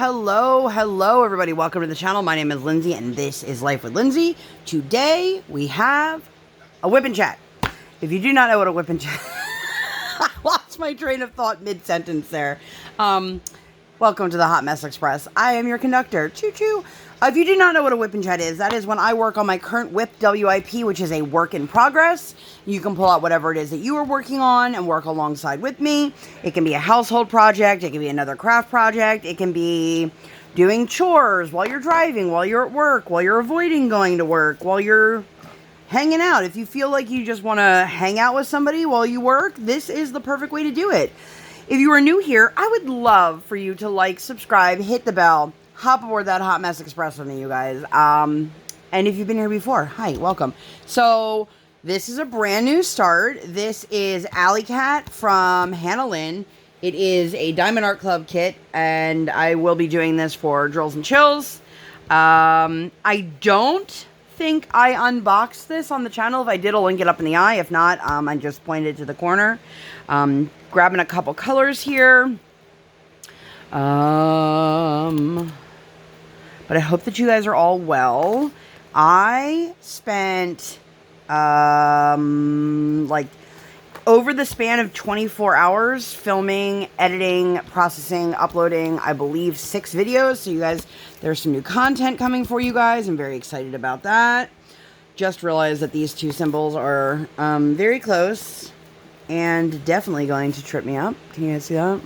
Hello, everybody. Welcome to the channel. My name is Lindsay, and this is Life with Lindsay. Today, we have a WIP Chat. If you do not know what a WIP Chat... I lost my train of thought mid-sentence there. Welcome to the Hot Mess Express. I am your conductor. Choo-choo. If you do not know what a WIP Chat is, that is when I work on my current WIP WIP, which is a work in progress. You can pull out whatever it is that you are working on and work alongside with me. It can be a household project. It can be another craft project. It can be doing chores while you're driving, while you're at work, while you're avoiding going to work, while you're hanging out. If you feel like you just want to hang out with somebody while you work, this is the perfect way to do it. If you are new here, I would love for you to like, subscribe, hit the bell, hop aboard that Hot Mess Express with me, you guys. And if you've been here before, hi, welcome. So this is a brand new start. This is Alley Cat from Hannah Lynn. It is a Diamond Art Club kit, and I will be doing this for Drills and Chills. I don't think I unboxed this on the channel. If I did, I'll link it up in the eye. If not, I just pointed to the corner. Grabbing a couple colors here. But I hope that you guys are all well. I spent, like, over the span of 24 hours filming, editing, processing, uploading, I believe, 6 videos. So you guys, there's some new content coming for you guys. I'm very excited about that. Just realized that these two symbols are very close and definitely going to trip me up. Can you guys see that?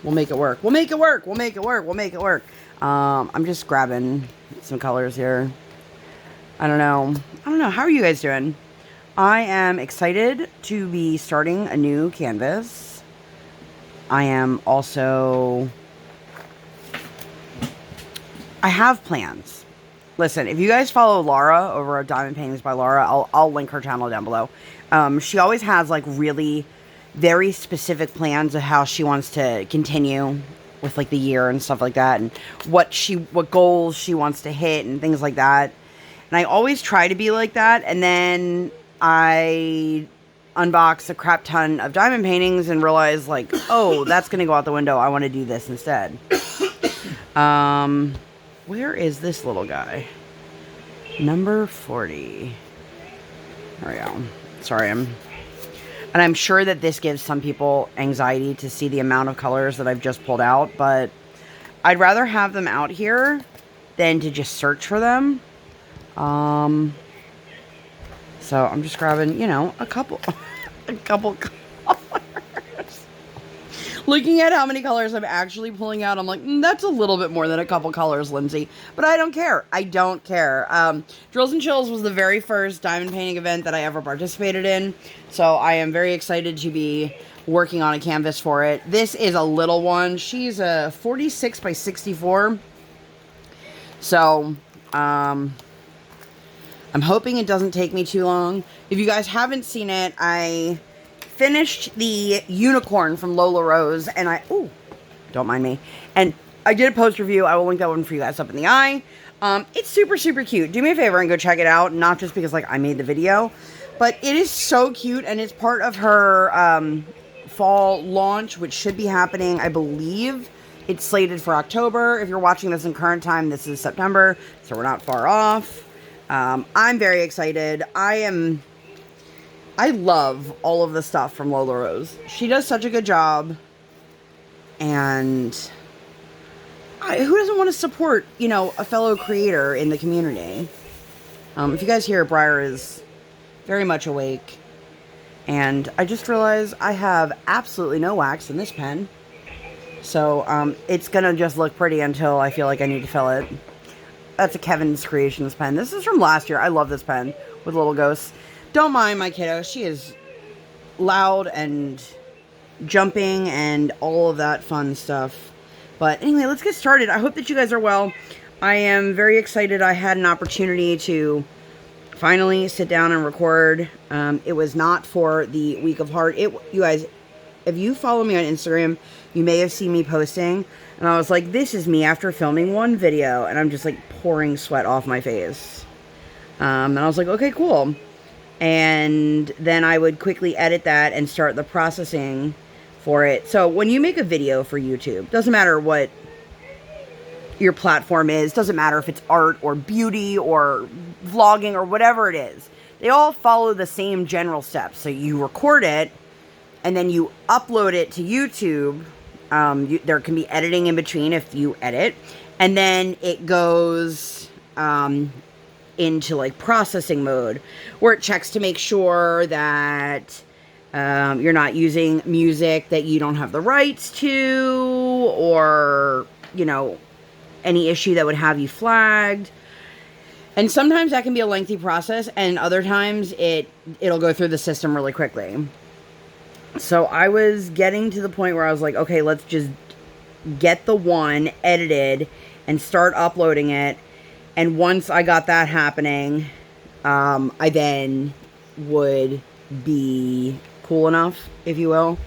We'll make it work. We'll make it work. We'll make it work. We'll make it work. I'm just grabbing some colors here. I don't know. How are you guys doing? I am excited to be starting a new canvas. I am also... I have plans. Listen, if you guys follow Laura over at Diamond Paintings by Laura, I'll link her channel down below. She always has, like, really very specific plans of how she wants to continue with, like, the year and stuff like that, and what goals she wants to hit and things like that. And I always try to be like that, and then I unbox a crap ton of diamond paintings and realize, like, oh, that's gonna go out the window. I want to do this instead. Where is this little guy? Number 40. There we go. Sorry, and I'm sure that this gives some people anxiety to see the amount of colors that I've just pulled out, but I'd rather have them out here than to just search for them. So I'm just grabbing, you know, a couple colors. Looking at how many colors I'm actually pulling out, I'm like, that's a little bit more than a couple colors, Lindsay. But I don't care. I don't care. Drills and Chills was the very first diamond painting event that I ever participated in. So I am very excited to be working on a canvas for it. This is a little one. She's a 46 by 64. So, I'm hoping it doesn't take me too long. If you guys haven't seen it, I finished the unicorn from Lola Rose, and ooh, don't mind me. And I did a post review. I will link that one for you guys up in the eye. It's super, super cute. Do me a favor and go check it out. Not just because, like, I made the video, but it is so cute, and it's part of her fall launch, which should be happening, I believe. It's slated for October. If you're watching this in current time, this is September, so we're not far off. I'm very excited. I love all of the stuff from Lola Rose. She does such a good job. And who doesn't want to support, you know, a fellow creator in the community? If you guys hear, Briar is very much awake. And I just realized I have absolutely no wax in this pen. So, it's going to just look pretty until I feel like I need to fill it. That's a Kevin's Creations pen. This is from last year. I love this pen with little ghosts. Don't mind my kiddo. She is loud and jumping and all of that fun stuff. But anyway, let's get started. I hope that you guys are well. I am very excited. I had an opportunity to finally sit down and record. It was not for the Week of Heart. You guys, if you follow me on Instagram, you may have seen me posting. And I was like, this is me after filming one video. And I'm just like pouring sweat off my face. And I was like, okay, cool. And then I would quickly edit that and start the processing for it. So when you make a video for YouTube, doesn't matter what your platform is, doesn't matter if it's art or beauty or vlogging or whatever it is, they all follow the same general steps. So you record it and then you upload it to YouTube. There can be editing in between if you edit, and then it goes into like processing mode where it checks to make sure that you're not using music that you don't have the rights to, or, you know, any issue that would have you flagged. And sometimes that can be a lengthy process, and other times it'll go through the system really quickly. So I was getting to the point where I was like, okay, let's just get the one edited and start uploading it. And once I got that happening, I then would be cool enough, if you will,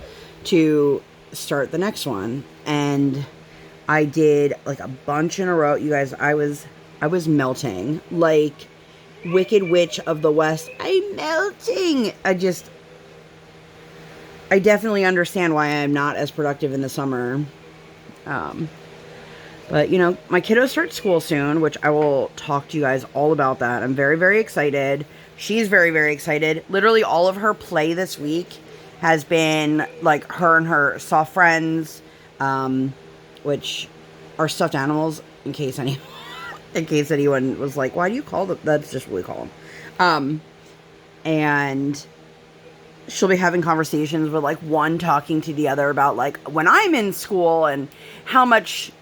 to start the next one. And I did like a bunch in a row. You guys, I was melting like Wicked Witch of the West. I'm melting. I definitely understand why I'm not as productive in the summer. But, you know, my kiddo starts school soon, which I will talk to you guys all about that. I'm very, very excited. She's very, very excited. Literally all of her play this week has been, like, her and her soft friends, which are stuffed animals, in case anyone was like, why do you call them? That's just what we call them. And she'll be having conversations with, like, one talking to the other about, like, when I'm in school and how much...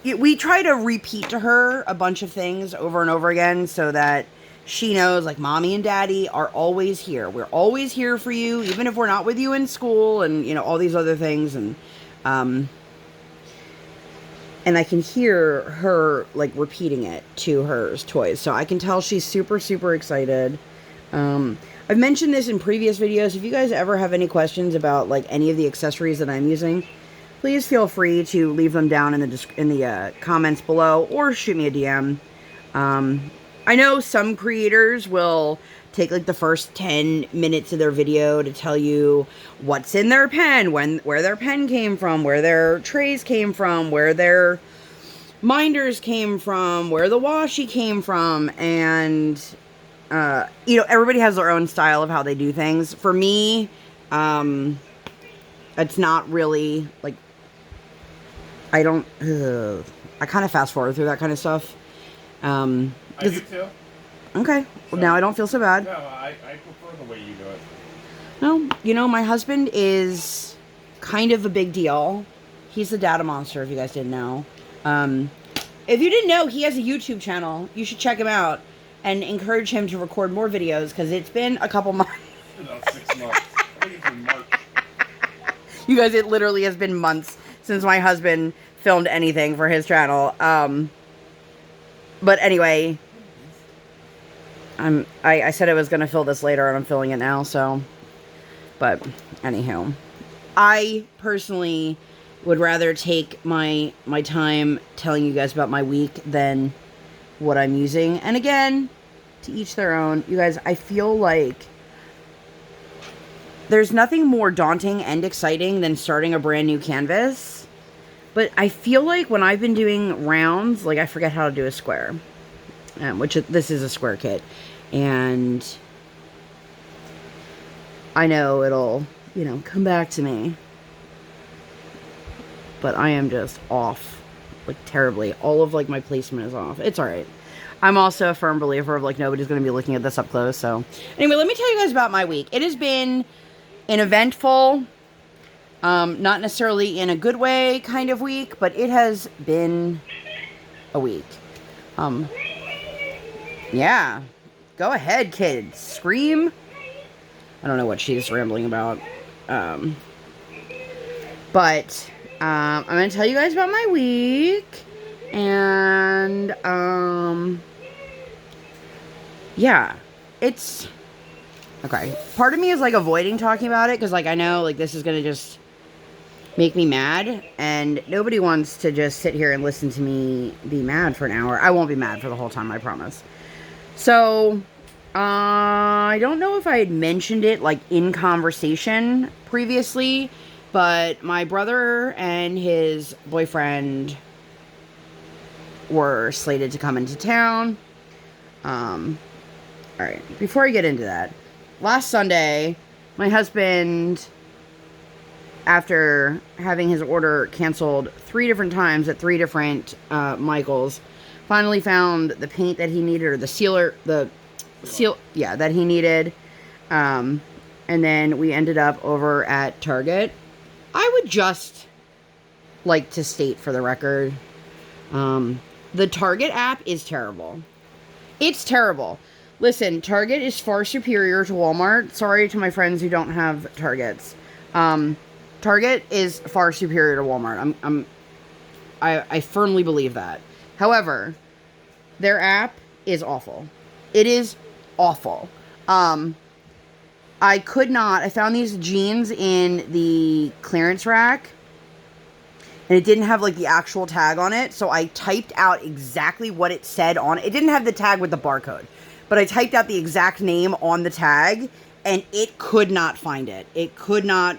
We try to repeat to her a bunch of things over and over again so that she knows, like, mommy and daddy are always here. We're always here for you, even if we're not with you in school, and, you know, all these other things. And I can hear her, like, repeating it to her toys. So I can tell she's super, super excited. I've mentioned this in previous videos. If you guys ever have any questions about, like, any of the accessories that I'm using, please feel free to leave them down in the comments below, or shoot me a DM. I know some creators will take like the first 10 minutes of their video to tell you what's in their pen, where their pen came from, where their trays came from, where their minders came from, where the washi came from, and you know, everybody has their own style of how they do things. For me, it's not really like, I kind of fast forward through that kind of stuff. I do too. Okay. Well, now I don't feel so bad. No, I prefer the way you do it. No, you know, my husband is kind of a big deal. He's the DaddaMonster, if you guys didn't know. If you didn't know, he has a YouTube channel. You should check him out and encourage him to record more videos, because it's been a couple months. It's been about 6 months. I think it's been March. You guys, it literally has been months since my husband filmed anything for his channel. But anyway, I said I was going to fill this later, and I'm filling it now, so. But, anywho. I personally would rather take my time telling you guys about my week than what I'm using. And again, to each their own. You guys, I feel like there's nothing more daunting and exciting than starting a brand new canvas. But I feel like when I've been doing rounds, like, I forget how to do a square. Which, this is a square kit. And I know it'll, you know, come back to me. But I am just off, like, terribly. All of, like, my placement is off. It's alright. I'm also a firm believer of, like, nobody's going to be looking at this up close, so. Anyway, let me tell you guys about my week. It has been an eventful, not necessarily in a good way kind of week, but it has been a week. Yeah. Go ahead, kids. Scream. I don't know what she's rambling about. But I'm going to tell you guys about my week. And, yeah. It's... Okay. Part of me is, like, avoiding talking about it, because, like, I know, like, this is going to just make me mad, and nobody wants to just sit here and listen to me be mad for an hour. I won't be mad for the whole time, I promise. So, I don't know if I had mentioned it, like, in conversation previously, But my brother and his boyfriend were slated to come into town. Alright, before I get into that, last Sunday, my husband, after having his order canceled 3 different times at 3 different Michaels, finally found the paint that he needed, or the sealer, that he needed. And then we ended up over at Target. I would just like to state for the record, the Target app is terrible. It's terrible. Listen, Target is far superior to Walmart. Sorry to my friends who don't have Targets. Target is far superior to Walmart. I firmly believe that. However, their app is awful. It is awful. I found these jeans in the clearance rack, and it didn't have, like, the actual tag on it, so I typed out exactly what it said on it. It didn't have the tag with the barcode, but I typed out the exact name on the tag, and it could not find it. It could not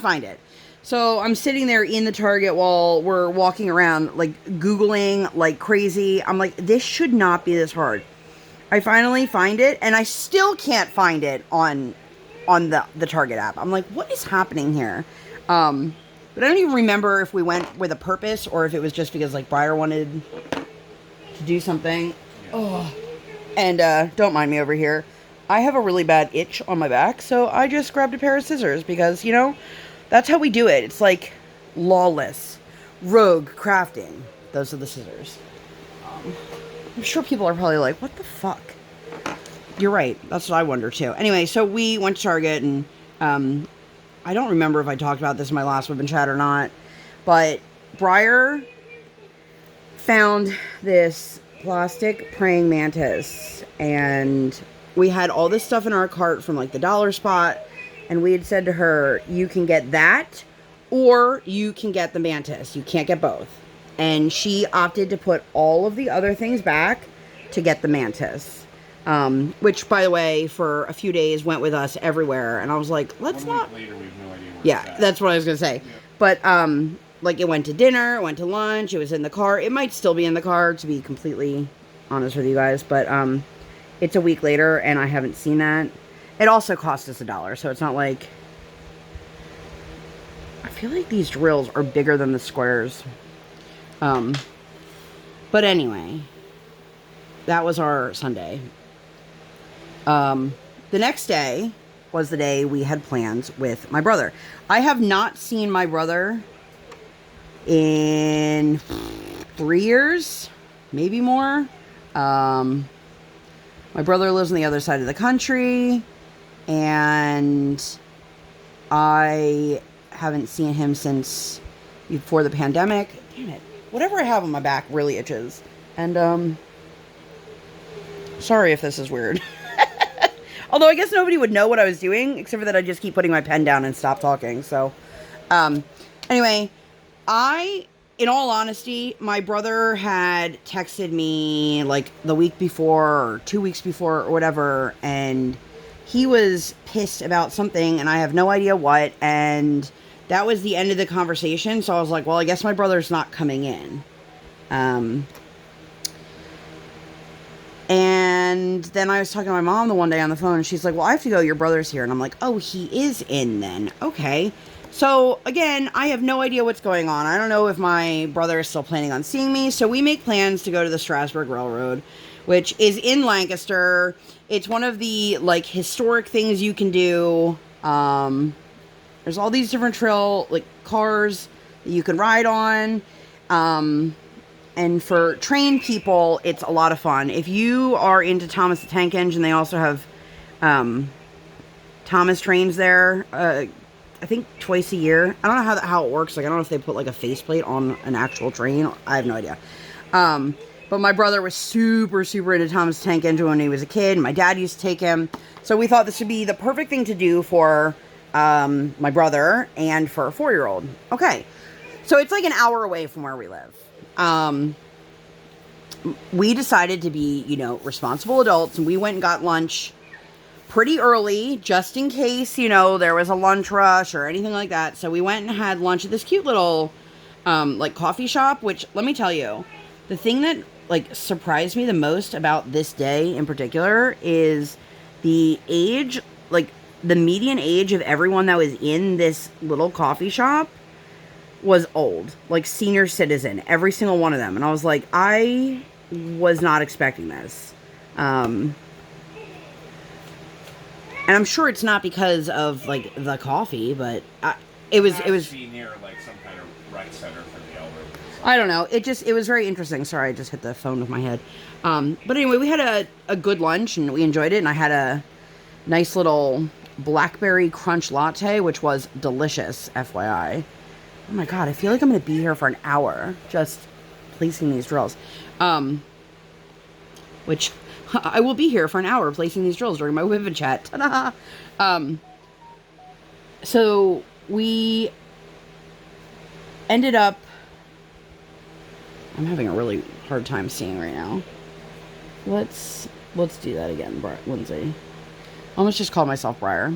find it. So I'm sitting there in the Target while we're walking around, like, Googling like crazy. I'm like, this should not be this hard. I finally find it, and I still can't find it on the Target app. I'm like, what is happening here? But I don't even remember if we went with a purpose or if it was just because, like, Briar wanted to do something. Oh, and don't mind me over here. I have a really bad itch on my back, so I just grabbed a pair of scissors because, you know, that's how we do it. It's like lawless, rogue crafting. Those are the scissors. I'm sure people are probably like, what the fuck? You're right. That's what I wonder, too. Anyway, so we went to Target, and I don't remember if I talked about this in my last WIP Chat or not, but Briar found this plastic praying mantis, and we had all this stuff in our cart from, like, the dollar spot, and we had said to her, you can get that, or you can get the mantis. You can't get both. And she opted to put all of the other things back to get the mantis. Which, by the way, for a few days went with us everywhere. And I was like, let's not... Later, we have no idea where yeah, it's at. that's what I was going to say. Yeah. But, like, it went to dinner, it went to lunch, it was in the car. It might still be in the car, to be completely honest with you guys. But, it's a week later, and I haven't seen that. It also cost us $1, so it's not like... I feel like these drills are bigger than the squares. But anyway, that was our Sunday. The next day was the day we had plans with my brother. I have not seen my brother in 3 years, maybe more. My brother lives on the other side of the country, and I haven't seen him since before the pandemic. Damn it. Whatever I have on my back really itches. And, sorry if this is weird. Although I guess nobody would know what I was doing, except for that I just keep putting my pen down and stop talking. So, anyway, in all honesty, my brother had texted me, like, the week before, or 2 weeks before, or whatever, and he was pissed about something, and I have no idea what, and... that was the end of the conversation, so I was like, well, I guess my brother's not coming in. And then I was talking to my mom the one day on the phone, and she's like, well, I have to go, your brother's here. And I'm like, oh, he is in then. Okay. So, again, I have no idea what's going on. I don't know if my brother is still planning on seeing me, so we make plans to go to the Strasburg Railroad, which is in Lancaster. It's one of the, like, historic things you can do. There's all these different cars that you can ride on. And for train people, it's a lot of fun. If you are into Thomas the Tank Engine, they also have Thomas trains there. I think twice a year. I don't know how it works. Like, I don't know if they put, like, a faceplate on an actual train. I have no idea. But my brother was super, super into Thomas the Tank Engine when he was a kid. My dad used to take him. So we thought this would be the perfect thing to do for... my brother and for a 4-year-old. Okay. So it's like an hour away from where we live. We decided to be, responsible adults, and we went and got lunch pretty early, just in case, there was a lunch rush or anything like that. So we went and had lunch at this cute little, like, coffee shop, which, let me tell you, the thing that, like, surprised me the most about this day in particular is the age, like, the median age of everyone that was in this little coffee shop was old, like senior citizen, every single one of them. And I was like, I was not expecting this. And I'm sure it's not because of, like, the coffee, but it was near, like, some kind of rec center for the elderly. I don't know. It was very interesting. Sorry, I just hit the phone with my head. But anyway, we had a good lunch and we enjoyed it. And I had a nice little blackberry crunch latte, which was delicious, FYI. Oh my God, I feel like I'm going to be here for an hour just placing these drills. Which I will be here for an hour placing these drills during my WIP Chat. Ta-da! So we ended up, I'm having a really hard time seeing right now. Let's do that again, Lindsay. I almost just called myself Briar.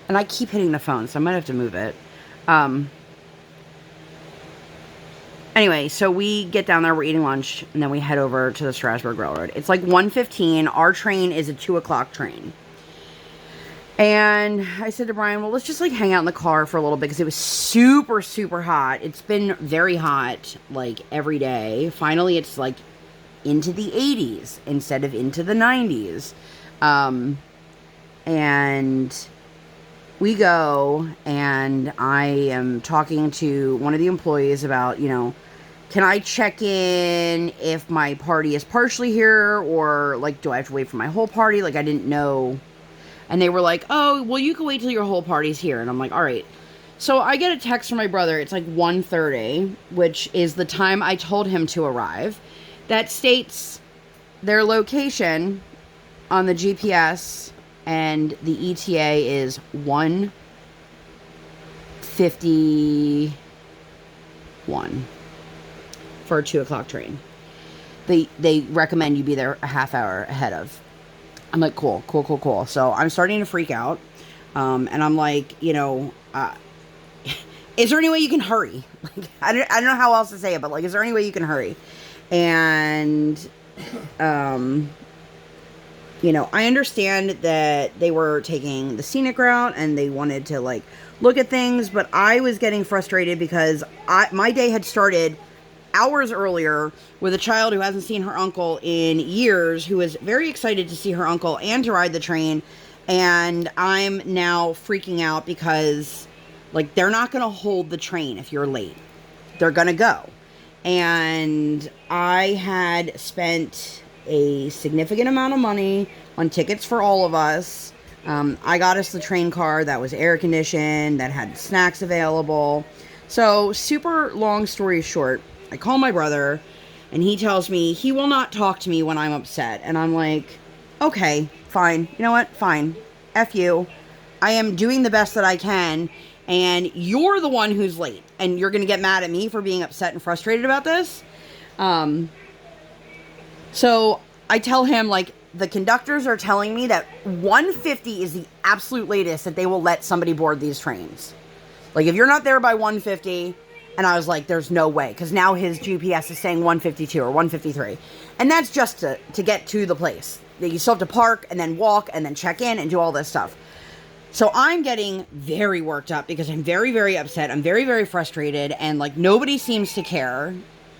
And I keep hitting the phone, so I might have to move it. Anyway, so we get down there, we're eating lunch, and then we head over to the Strasburg Railroad. It's like 1:15. Our train is a 2 o'clock train. And I said to Brian, well, let's just, like, hang out in the car for a little bit, because it was super, super hot. It's been very hot, like, every day. Finally, it's, like, into the 80s instead of into the 90s. And we go, and I am talking to one of the employees about, can I check in if my party is partially here, or, like, do I have to wait for my whole party? Like, I didn't know. And they were like, oh, well, you can wait till your whole party's here. And I'm like, all right. So I get a text from my brother. It's like 1:30, which is the time I told him to arrive. That states their location on the GPS, and the ETA is 1:51 for a 2 o'clock train. They recommend you be there a half hour ahead of. I'm like, cool. So I'm starting to freak out. And I'm like, is there any way you can hurry? Like, I don't know how else to say it, but, like, is there any way you can hurry? And, I understand that they were taking the scenic route and they wanted to, like, look at things, but I was getting frustrated because my day had started hours earlier with a child who hasn't seen her uncle in years, who is very excited to see her uncle and to ride the train. And I'm now freaking out because, like, they're not going to hold the train if you're late. They're going to go. And I had spent a significant amount of money on tickets for all of us. I got us the train car that was air conditioned, that had snacks available. So, super long story short, I call my brother, and he tells me he will not talk to me when I'm upset. And I'm like, okay, fine. You know what? Fine. F you. I am doing the best that I can, and you're the one who's late. And you're going to get mad at me for being upset and frustrated about this? So I tell him, like, the conductors are telling me that 1:50 is the absolute latest that they will let somebody board these trains. Like, if you're not there by 1:50... And I was like, there's no way. Because now his GPS is saying 1:52 or 1:53. And that's just to get to the place. You still have to park and then walk and then check in and do all this stuff. So I'm getting very worked up because I'm very, very upset. I'm very, very frustrated. And, like, nobody seems to care.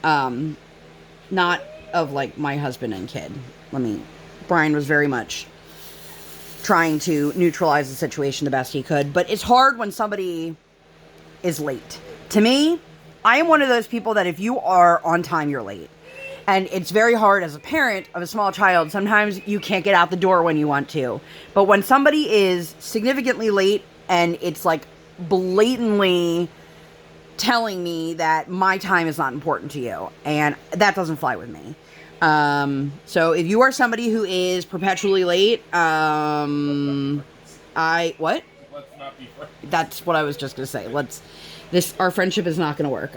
Not of, like, my husband and kid. Brian was very much trying to neutralize the situation the best he could. But it's hard when somebody is late. To me, I am one of those people that if you are on time, you're late. And it's very hard as a parent of a small child. Sometimes you can't get out the door when you want to. But when somebody is significantly late and it's, like, blatantly telling me that my time is not important to you, and that doesn't fly with me. So if you are somebody who is perpetually late, what? Let's not be friends. That's what I was just going to say. Our friendship is not going to work.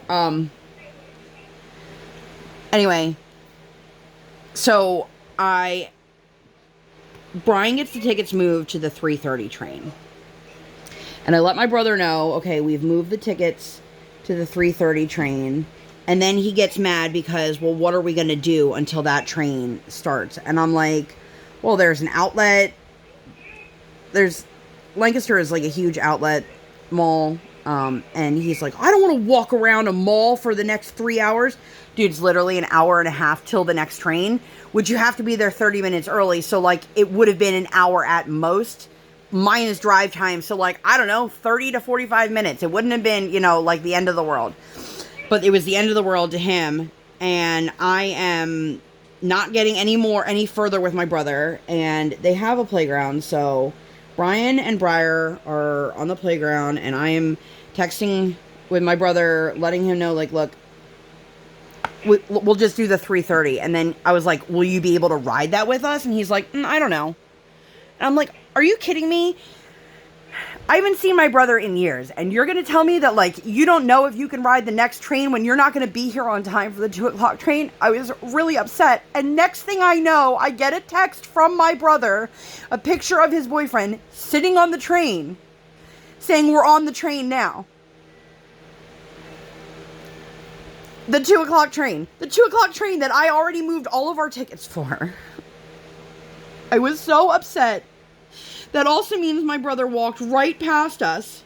Anyway, so I Brian gets the tickets moved to the 3:30 train. And I let my brother know, okay, we've moved the tickets to the 3:30 train. And then he gets mad because, well, what are we going to do until that train starts? And I'm like, well, there's an outlet. Lancaster is like a huge outlet mall. And he's like, I don't want to walk around a mall for the next 3 hours. Dude, it's literally an hour and a half till the next train, which you have to be there 30 minutes early. So, like, it would have been an hour at most, minus drive time. So, like, I don't know, 30 to 45 minutes. It wouldn't have been, like, the end of the world. But it was the end of the world to him. And I am not getting any further with my brother. And they have a playground. So, Brian and Briar are on the playground. And I am texting with my brother, letting him know, like, look, we'll just do the 3:30. And then I was like, will you be able to ride that with us? And he's like, I don't know. And I'm like, are you kidding me? I haven't seen my brother in years. And you're going to tell me that, like, you don't know if you can ride the next train when you're not going to be here on time for the 2 o'clock train? I was really upset. And next thing I know, I get a text from my brother, a picture of his boyfriend sitting on the train, saying we're on the train now. The 2 o'clock train. The 2 o'clock train that I already moved all of our tickets for. I was so upset. That also means my brother walked right past us.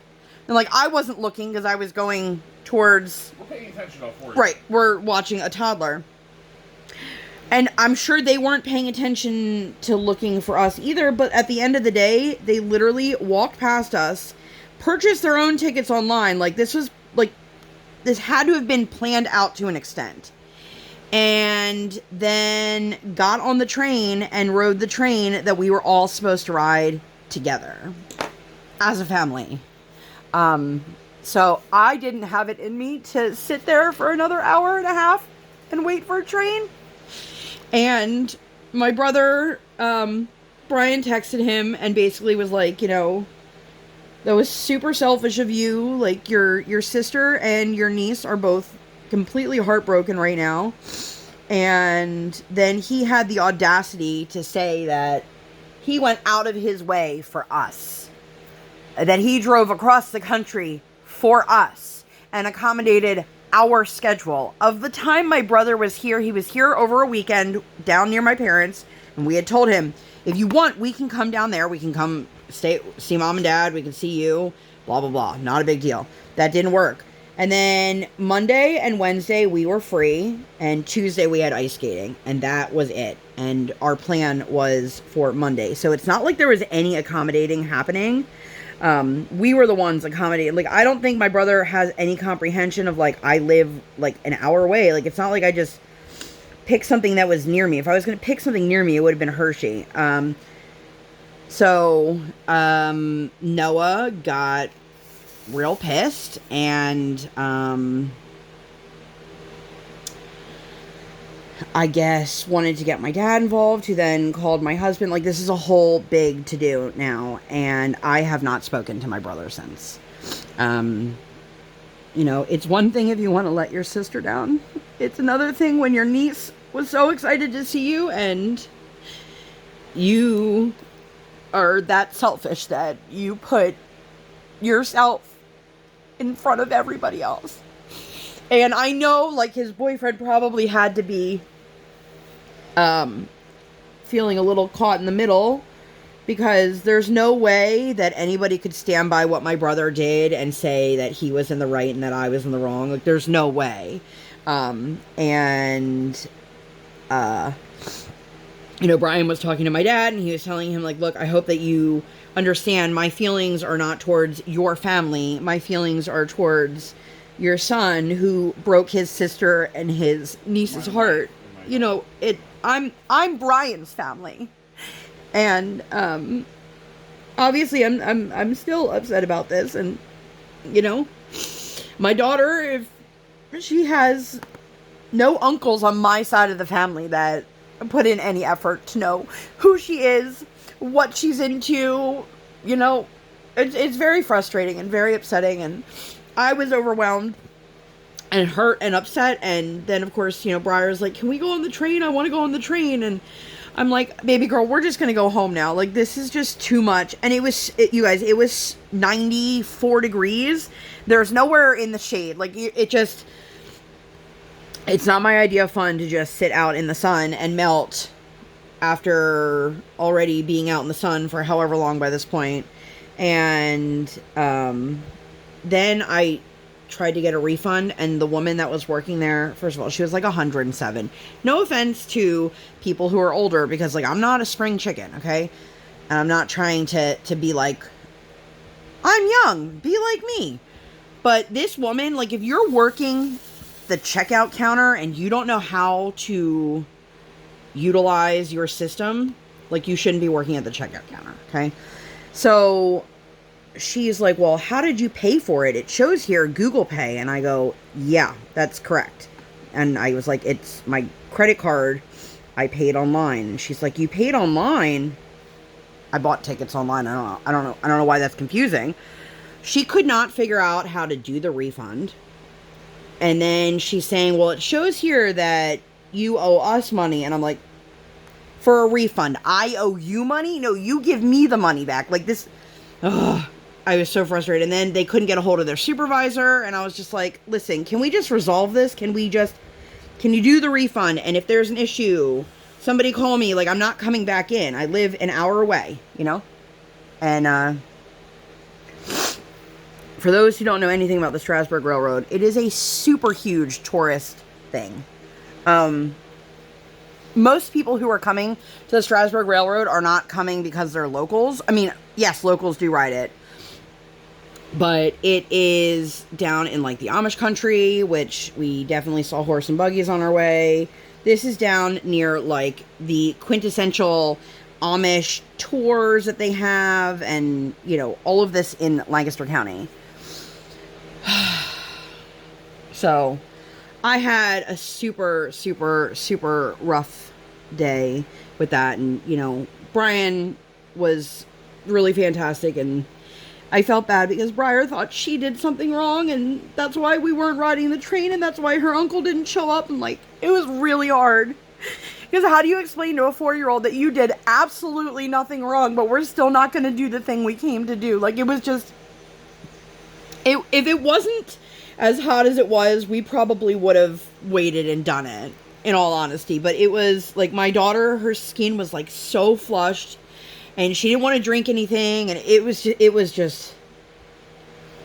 And, like, I wasn't looking because I was going towards... We're paying attention all four. Right. We're watching a toddler. And I'm sure they weren't paying attention to looking for us either. But at the end of the day, they literally walked past us, purchased their own tickets online. Like, this was, like... This had to have been planned out to an extent. And then got on the train and rode the train that we were all supposed to ride together as a family. So I didn't have it in me to sit there for another hour and a half and wait for a train. And my brother, Brian, texted him and basically was like, that was super selfish of you. Like, your sister and your niece are both completely heartbroken right now. And then he had the audacity to say that he went out of his way for us. That he drove across the country for us and accommodated our schedule. Of the time my brother was here, he was here over a weekend down near my parents. And we had told him, if you want, we can come down there. We can come see mom and dad. We can see you. Blah, blah, blah. Not a big deal. That didn't work. And then Monday and Wednesday we were free. And Tuesday we had ice skating. And that was it. And our plan was for Monday. So it's not like there was any accommodating happening. We were the ones accommodating. Like, I don't think my brother has any comprehension of, like, I live, like, an hour away. Like, it's not like I just picked something that was near me. If I was going to pick something near me, it would have been Hershey. So Noah got real pissed and, I guess wanted to get my dad involved, who then called my husband. Like, this is a whole big to-do now, and I have not spoken to my brother since. It's one thing if you want to let your sister down. It's another thing when your niece was so excited to see you, and you are that selfish that you put yourself in front of everybody else. And I know, like, his boyfriend probably had to be feeling a little caught in the middle, because there's no way that anybody could stand by what my brother did and say that he was in the right and that I was in the wrong. Like, there's no way. Brian was talking to my dad, and he was telling him, like, look, I hope that you understand my feelings are not towards your family. My feelings are towards your son, who broke his sister and his niece's heart. I'm Brian's family. And, obviously I'm still upset about this. And, my daughter, if she has no uncles on my side of the family that put in any effort to know who she is, what she's into, it's very frustrating and very upsetting. And I was overwhelmed and hurt and upset. And then, of course, Briar's like, can we go on the train? I want to go on the train. And I'm like, baby girl, we're just gonna go home now. Like, this is just too much. And you guys, it was 94 degrees. There's nowhere in the shade. Like, it's not my idea of fun to just sit out in the sun and melt after already being out in the sun for however long by this point. And then I tried to get a refund, and the woman that was working there, first of all, she was like 107. No offense to people who are older, because like, I'm not a spring chicken, okay? And I'm not trying to be like, I'm young, be like me. But this woman, like, if you're working the checkout counter and you don't know how to utilize your system, like, you shouldn't be working at the checkout counter, okay? So she's like, well, how did you pay for it? It shows here Google Pay. And I go, yeah, that's correct. And I was like, it's my credit card. I paid online. And she's like, you paid online? I bought tickets online. I don't know why that's confusing. She could not figure out how to do the refund. And then she's saying, well, it shows here that you owe us money. And I'm like, for a refund, I owe you money? No, you give me the money back. Like, this, ugh. I was so frustrated. And then they couldn't get a hold of their supervisor. And I was just like, listen, can we just resolve this? Can you do the refund? And if there's an issue, somebody call me. Like, I'm not coming back in. I live an hour away, you know? And, for those who don't know anything about the Strasburg Railroad, it is a super huge tourist thing. Most people who are coming to the Strasburg Railroad are not coming because they're locals. I mean, yes, locals do ride it. But it is down in, like, the Amish country, which we definitely saw horse and buggies on our way. This is down near, like, the quintessential Amish tours that they have, and, you know, all of this in Lancaster County. So, I had a super, super, super rough day with that, and, you know, Brian was really fantastic, and I felt bad because Briar thought she did something wrong, and that's why we weren't riding the train, and that's why her uncle didn't show up, and, like, it was really hard. Because how do you explain to a 4-year-old that you did absolutely nothing wrong, but we're still not going to do the thing we came to do? Like, it was just, if it wasn't as hot as it was, we probably would have waited and done it, in all honesty. But it was, like, my daughter, her skin was, like, so flushed, and she didn't want to drink anything, and it was just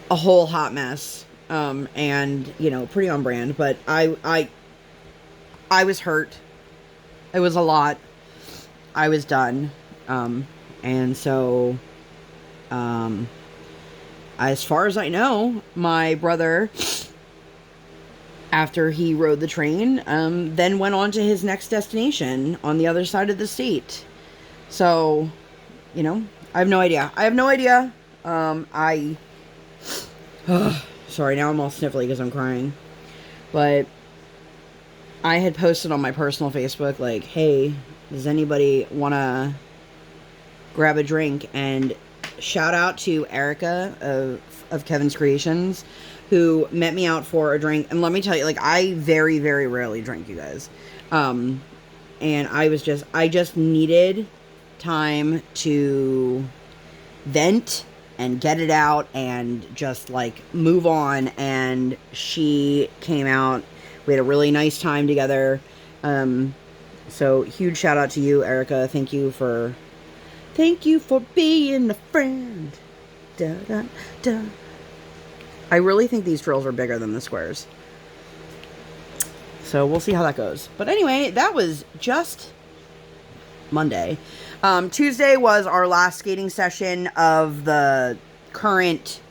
a whole hot mess. And, you know, pretty on brand, but I was hurt. It was a lot. I was done. And so, as far as I know, my brother, after he rode the train, then went on to his next destination on the other side of the state. So, you know, I have no idea. Sorry, now I'm all sniffly because I'm crying. But I had posted on my personal Facebook, like, hey, does anybody want to grab a drink? And shout out to Erica of Kevin's Creations, who met me out for a drink. And let me tell you, like, I very, very rarely drink, you guys. And I just needed time to vent and get it out and just, like, move on. And she came out. We had a really nice time together. So huge shout out to you, Erica. Thank you for being a friend. Da, da, da. I really think these drills are bigger than the squares. So we'll see how that goes. But anyway, that was just Monday. Tuesday was our last skating session of the current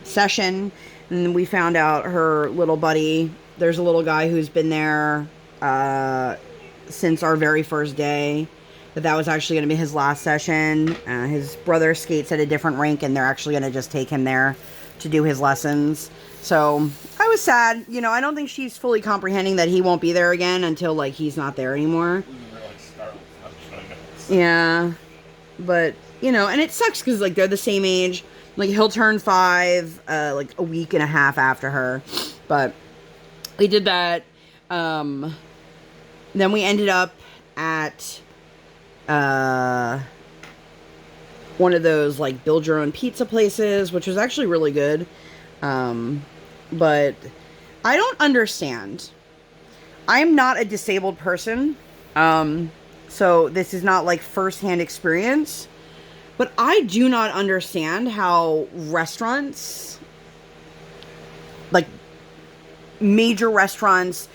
session. And we found out her little buddy, there's a little guy who's been there since our very first day, that was actually going to be his last session. His brother skates at a different rink, and they're actually going to just take him there to do his lessons. So I was sad. You know, I don't think she's fully comprehending that he won't be there again until, like, he's not there anymore. Yeah. But, you know, and it sucks because, like, they're the same age. Like, he'll turn 5, like, a week and a half after her. But we did that. Then we ended up at one of those like build your own pizza places, which was actually really good. But I don't understand. I'm not a disabled person. So this is not like firsthand experience, but I do not understand how restaurants, like major restaurants,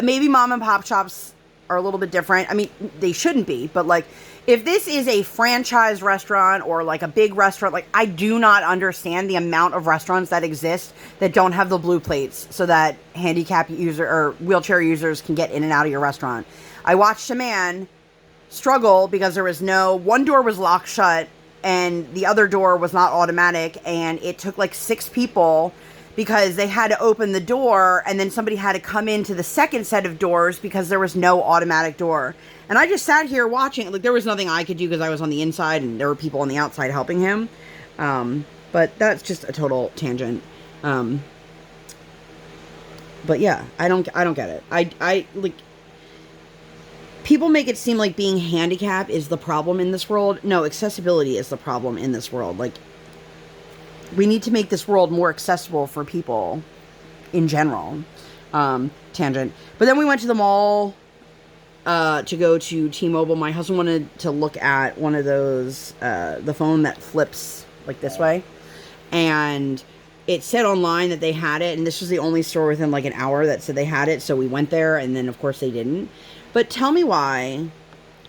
maybe mom and pop shops are a little bit different. I mean, they shouldn't be, but like if this is a franchise restaurant or like a big restaurant, like I do not understand the amount of restaurants that exist that don't have the blue plates so that handicap user or wheelchair users can get in and out of your restaurant. I watched a man struggle because there was one door was locked shut and the other door was not automatic, and it took like 6 people because they had to open the door and then somebody had to come into the second set of doors because there was no automatic door. And I just sat here watching. Like, there was nothing I could do because I was on the inside and there were people on the outside helping him. But that's just a total tangent. But yeah, I don't get it. I like, people make it seem like being handicapped is the problem in this world. No, accessibility is the problem in this world. Like, we need to make this world more accessible for people in general. Tangent. But then we went to the mall to go to T-Mobile. My husband wanted to look at one of those, the phone that flips like this way. And it said online that they had it. And this was the only store within like an hour that said they had it. So we went there, and then of course they didn't. But tell me why.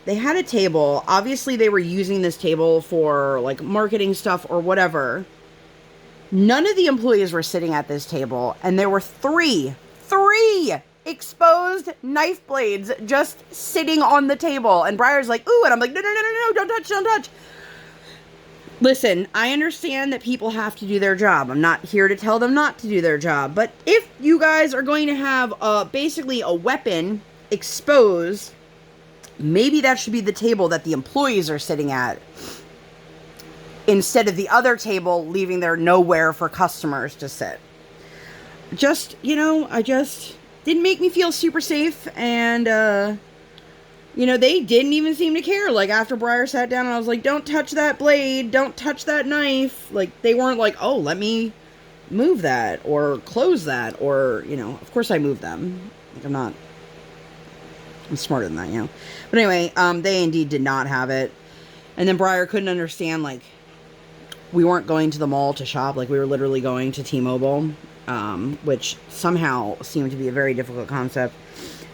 They had a table. Obviously they were using this table for like marketing stuff or whatever. None of the employees were sitting at this table, and there were three exposed knife blades just sitting on the table. And Briar's like, ooh, and I'm like, no, don't touch. Listen, I understand that people have to do their job. I'm not here to tell them not to do their job. But if you guys are going to have basically a weapon exposed, maybe that should be the table that the employees are sitting at, instead of the other table leaving there nowhere for customers to sit. Just, I just didn't make me feel super safe. And, they didn't even seem to care. Like, after Briar sat down and I was like, don't touch that blade, don't touch that knife. Like, they weren't like, oh, let me move that or close that. Or, of course I moved them. Like, I'm smarter than that, But anyway, they indeed did not have it. And then Briar couldn't understand, like, we weren't going to the mall to shop. Like, we were literally going to T-Mobile, which somehow seemed to be a very difficult concept.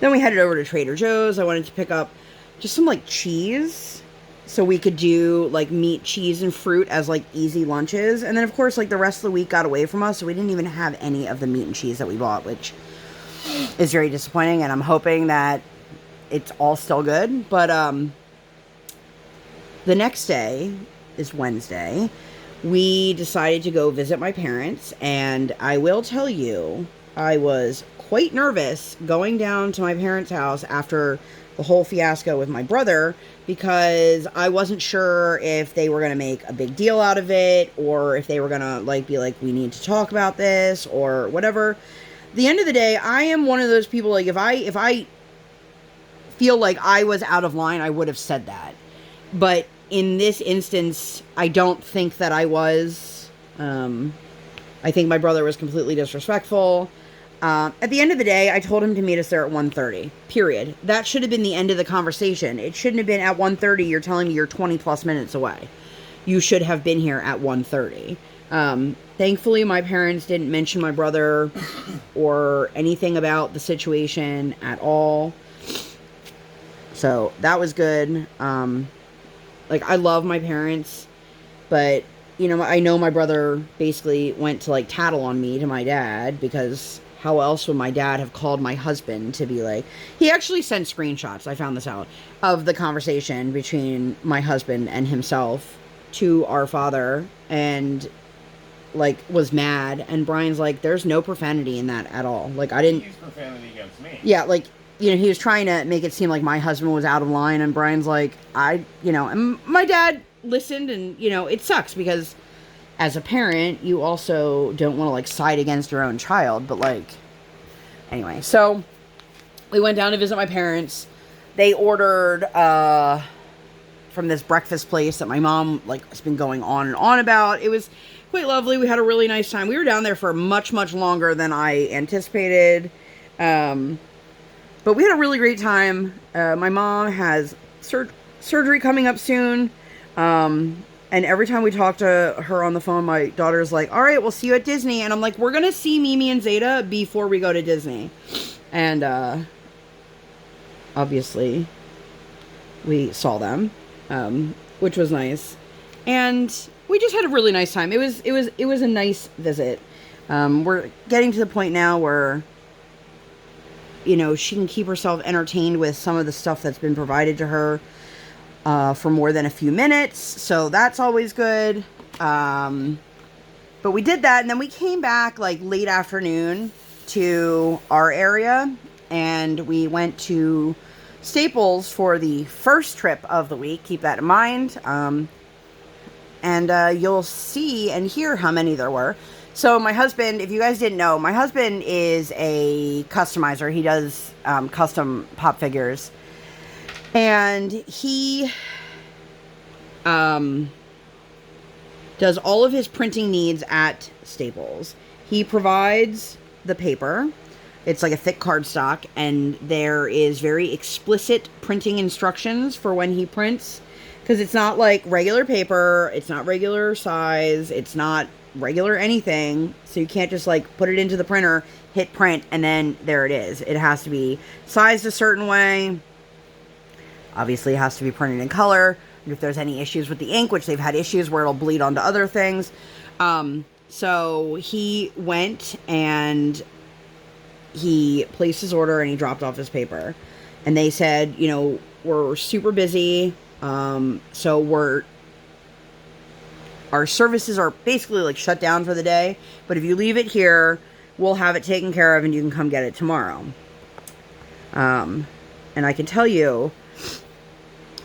Then we headed over to Trader Joe's. I wanted to pick up just some, like, cheese so we could do, like, meat, cheese, and fruit as, like, easy lunches. And then, of course, like, the rest of the week got away from us, so we didn't even have any of the meat and cheese that we bought, which is very disappointing. And I'm hoping that it's all still good. But the next day is Wednesday. We decided to go visit my parents, and I will tell you, I was quite nervous going down to my parents' house after the whole fiasco with my brother, because I wasn't sure if they were going to make a big deal out of it, or if they were going to like be like, we need to talk about this or whatever. At the end of the day, I am one of those people, like, if I feel like I was out of line, I would have said that. But in this instance, I don't think that I was. I think my brother was completely disrespectful. At the end of the day, I told him to meet us there at 1:30. Period. That should have been the end of the conversation. It shouldn't have been at 1:30. You're telling me you're 20 plus minutes away. You should have been here at 1:30. Thankfully, my parents didn't mention my brother or anything about the situation at all. So that was good. Like, I love my parents, but, I know my brother basically went to, like, tattle on me to my dad, because how else would my dad have called my husband to be like... He actually sent screenshots, I found this out, of the conversation between my husband and himself to our father, and, like, was mad, and Brian's like, there's no profanity in that at all. Like, I didn't... He used profanity against me. Yeah, like... he was trying to make it seem like my husband was out of line, and Brian's like, and my dad listened, and, it sucks, because as a parent, you also don't want to, like, side against your own child, but, like, anyway, so we went down to visit my parents. they ordered from this breakfast place that my mom like has been going on and on about. It was quite lovely. We had a really nice time. We were down there for much longer than I anticipated. But we had a really great time. My mom has surgery coming up soon. And every time we talk to her on the phone, my daughter's like, all right, we'll see you at Disney. And I'm like, we're going to see Mimi and Zeta before we go to Disney. And obviously we saw them, which was nice. And we just had a really nice time. It was a nice visit. We're getting to the point now where, you know, she can keep herself entertained with some of the stuff that's been provided to her for more than a few minutes. So that's always good. But we did that, and then we came back like late afternoon to our area, and we went to Staples for the first trip of the week. Keep that in mind. And you'll see and hear how many there were. So my husband, if you guys didn't know, my husband is a customizer. He does custom pop figures. And he does all of his printing needs at Staples. He provides the paper. It's like a thick cardstock, and there is very explicit printing instructions for when he prints. Because it's not like regular paper, it's not regular size, it's not regular anything. So you can't just like put it into the printer, hit print, and then there it is. It has to be sized a certain way. Obviously, it has to be printed in color. And if there's any issues with the ink, which they've had issues where it'll bleed onto other things. So he went and he placed his order and he dropped off his paper. And they said, you know, we're super busy. So our services are basically like shut down for the day, but if you leave it here, we'll have it taken care of and you can come get it tomorrow. And I can tell you,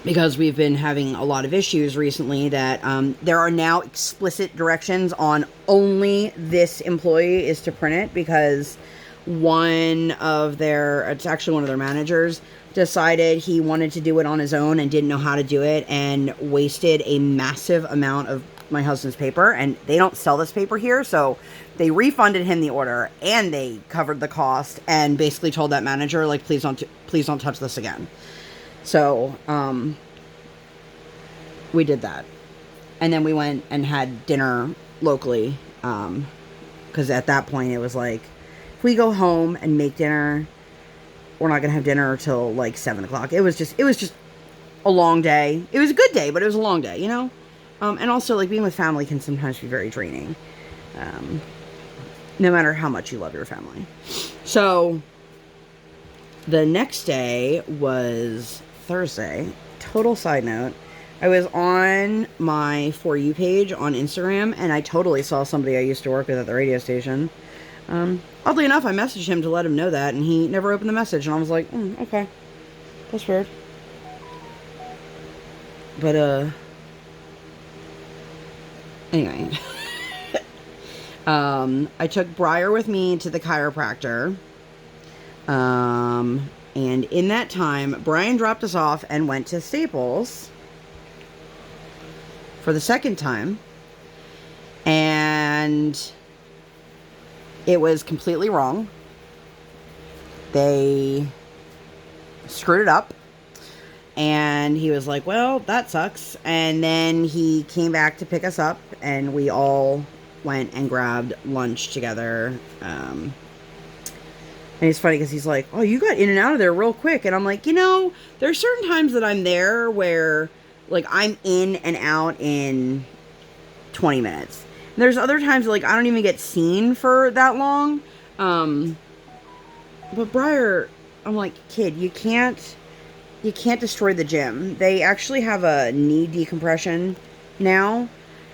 because we've been having a lot of issues recently, that there are now explicit directions on only this employee is to print it, because it's actually one of their managers decided he wanted to do it on his own and didn't know how to do it, and wasted a massive amount of my husband's paper. And they don't sell this paper here, so they refunded him the order and they covered the cost, and basically told that manager, like, please don't touch this again. So we did that, and then we went and had dinner locally, because at that point it was like, if we go home and make dinner, we're not gonna have dinner till like 7 o'clock. It was just a long day. It was a good day, but it was a long day, you know. And also, like, being with family can sometimes be very draining, no matter how much you love your family. So the next day was Thursday. Total side note, I was on my For You page on Instagram, and I totally saw somebody I used to work with at the radio station. Oddly enough, I messaged him to let him know that, and he never opened the message, and I was like, okay, that's weird. But, anyway, I took Briar with me to the chiropractor, and in that time, Brian dropped us off and went to Staples for the second time, and it was completely wrong. They screwed it up. And he was like, well, that sucks. And then he came back to pick us up, and we all went and grabbed lunch together. And it's funny because he's like, oh, you got in and out of there real quick. And I'm like, you know, there's certain times that I'm there where, like, I'm in and out in 20 minutes. There's other times, like, I don't even get seen for that long. But Briar, I'm like, kid, you can't destroy the gym. They actually have a knee decompression now,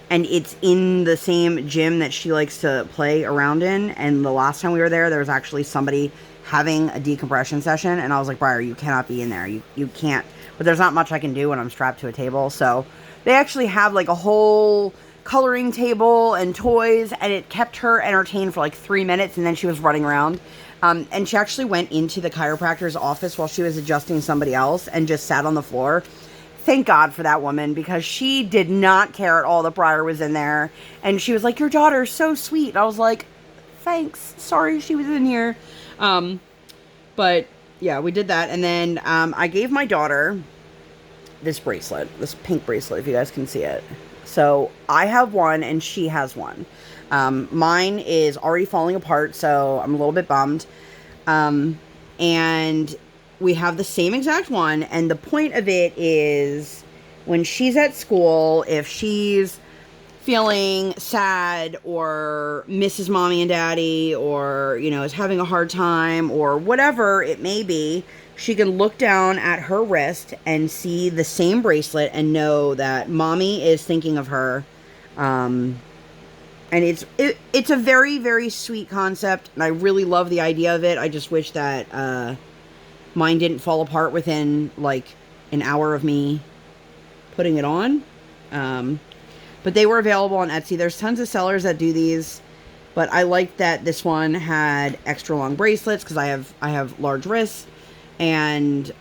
and it's in the same gym that she likes to play around in. And the last time we were there was actually somebody having a decompression session, and I was like, Briar, you cannot be in there. You can't. But there's not much I can do when I'm strapped to a table. So they actually have like a whole coloring table and toys, and it kept her entertained for like 3 minutes, and then she was running around. And she actually went into the chiropractor's office while she was adjusting somebody else and just sat on the floor. Thank God for that woman, because she did not care at all that Briar was in there. And she was like, your daughter's so sweet. And I was like, thanks. Sorry she was in here. But yeah, we did that. And then I gave my daughter this bracelet, this pink bracelet, if you guys can see it. So I have one and she has one. Mine is already falling apart, so I'm a little bit bummed. And we have the same exact one, and the point of it is when she's at school, if she's feeling sad or misses mommy and daddy, or, you know, is having a hard time or whatever it may be, she can look down at her wrist and see the same bracelet and know that mommy is thinking of her. And it's a very, very sweet concept, and I really love the idea of it. I just wish that mine didn't fall apart within like an hour of me putting it on. But they were available on Etsy. There's tons of sellers that do these, but I liked that this one had extra long bracelets because I have large wrists, and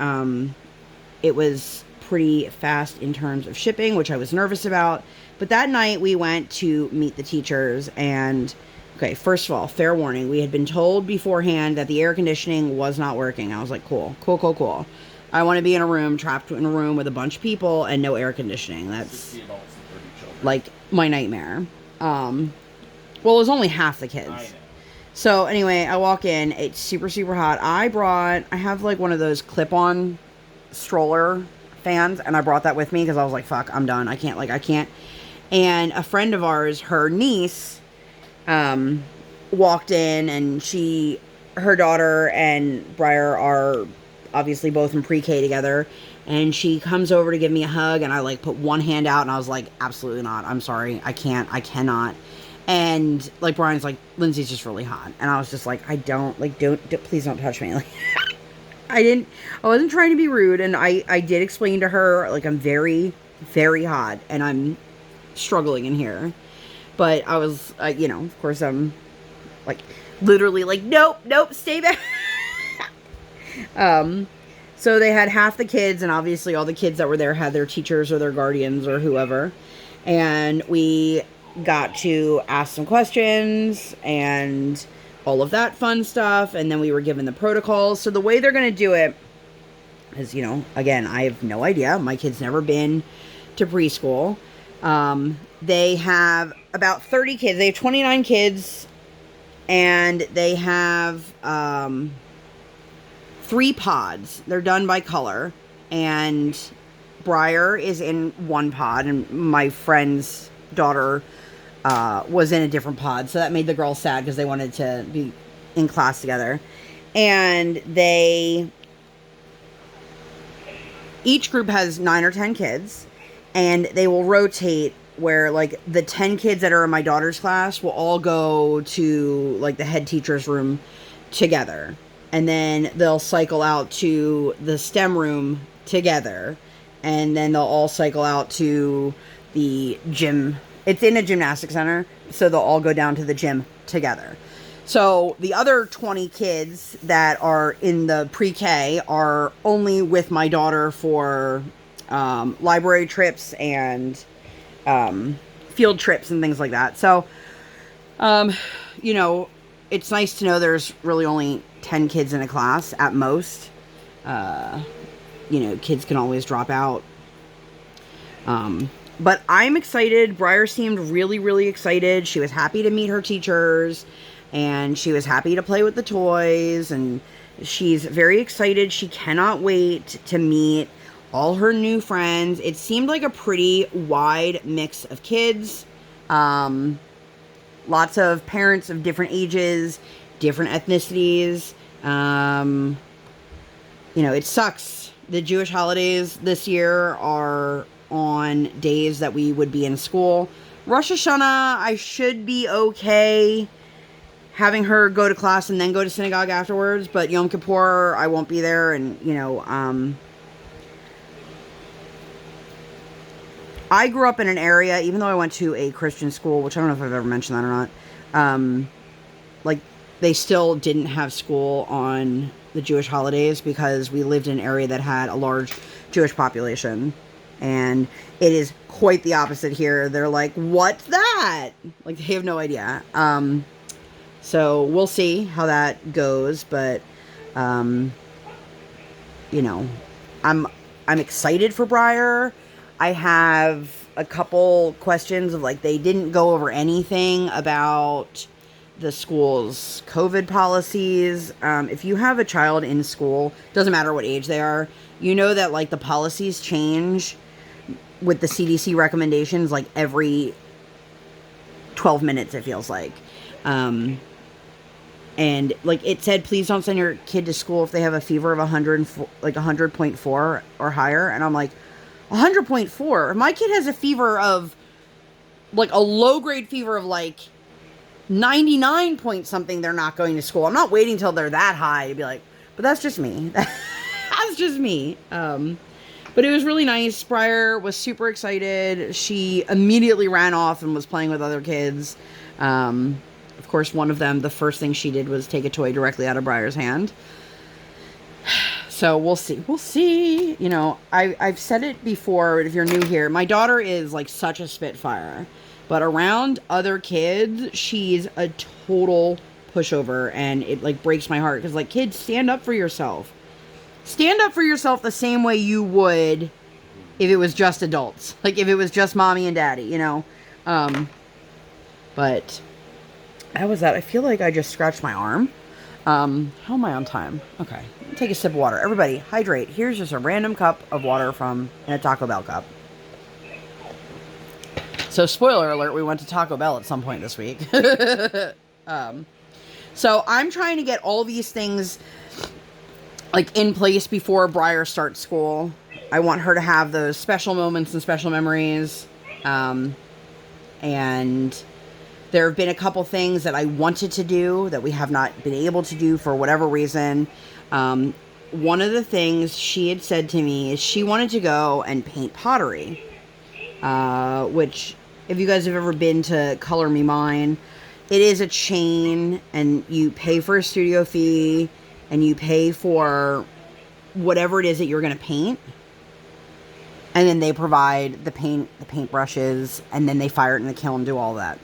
it was pretty fast in terms of shipping, which I was nervous about. But that night we went to meet the teachers, and okay, first of all, fair warning, we had been told beforehand that the air conditioning was not working. I was like, cool. I want to be in a room, trapped in a room with a bunch of people and no air conditioning. That's like my nightmare. Well, it was only half the kids. So anyway, I walk in, it's super, super hot. I have like one of those clip-on stroller fans, and I brought that with me because I was like, fuck, I'm done. I can't. And a friend of ours, her niece, walked in, and her daughter and Briar are obviously both in pre-K together, and she comes over to give me a hug, and I like put one hand out, and I was like, absolutely not. I'm sorry. I cannot. And like Brian's like, Lindsay's just really hot. And I was just like, don't, please don't touch me. Like, I wasn't trying to be rude, and I did explain to her, like, I'm very, very hot, and I'm struggling in here. But I was, you know, of course I'm like literally like, nope, stay back. So they had half the kids, and obviously all the kids that were there had their teachers or their guardians or whoever. And we got to ask some questions and all of that fun stuff. And then we were given the protocols. So the way they're going to do it is, you know, again, I have no idea. My kid's never been to preschool. They have about 30 kids. They have 29 kids, and they have 3 pods. They're done by color, and Briar is in one pod, and my friend's daughter was in a different pod, so that made the girls sad because they wanted to be in class together. And each group has 9 or 10 kids, and they will rotate where, like, the 10 kids that are in my daughter's class will all go to, like, the head teacher's room together. And then they'll cycle out to the STEM room together. And then they'll all cycle out to the gym. It's in a gymnastics center, so they'll all go down to the gym together. So the other 20 kids that are in the pre-K are only with my daughter for library trips and field trips and things like that. So, you know, it's nice to know there's really only 10 kids in a class at most. You know, kids can always drop out. But I'm excited. Briar seemed really, really excited. She was happy to meet her teachers, and she was happy to play with the toys, and she's very excited. She cannot wait to meet all her new friends. It seemed like a pretty wide mix of kids. Lots of parents of different ages, different ethnicities. You know, it sucks. The Jewish holidays this year are on days that we would be in school. Rosh Hashanah, I should be okay having her go to class and then go to synagogue afterwards, but Yom Kippur, I won't be there. And, you know, I grew up in an area, even though I went to a Christian school, which I don't know if I've ever mentioned that or not, like, they still didn't have school on the Jewish holidays because we lived in an area that had a large Jewish population. And it is quite the opposite here. They're like, what's that? Like, they have no idea. So we'll see how that goes. But, you know, I'm excited for Briar. I have a couple questions of, like, they didn't go over anything about the school's COVID policies. If you have a child in school, doesn't matter what age they are, you know that, like, the policies change with the CDC recommendations, like, every 12 minutes, it feels like. And, like, it said, please don't send your kid to school if they have a fever of 100.4 or higher. And I'm like, 100.4? If my kid has a fever of, like, a low-grade fever of, like, 99 point something, they're not going to school. I'm not waiting till they're that high to be like, but that's just me. That's just me. But it was really nice. Briar was super excited. She immediately ran off and was playing with other kids. Of course, one of them, the first thing she did was take a toy directly out of Briar's hand. So we'll see. We'll see. You know, I've said it before, if you're new here, my daughter is like such a spitfire. But around other kids, she's a total pushover. And it, like, breaks my heart. Because, like, kids, stand up for yourself. Stand up for yourself the same way you would if it was just adults. Like, if it was just mommy and daddy, you know. But how was that? I feel like I just scratched my arm. How am I on time? Okay. Take a sip of water. Everybody, hydrate. Here's just a random cup of water from a Taco Bell cup. So, spoiler alert, we went to Taco Bell at some point this week. So, I'm trying to get all these things, like, in place before Briar starts school. I want her to have those special moments and special memories. And there have been a couple things that I wanted to do that we have not been able to do for whatever reason. One of the things she had said to me is she wanted to go and paint pottery. Which, if you guys have ever been to Color Me Mine, it is a chain, and you pay for a studio fee, and you pay for whatever it is that you're going to paint. And then they provide the paint brushes, and then they fire it in the kiln and do all that.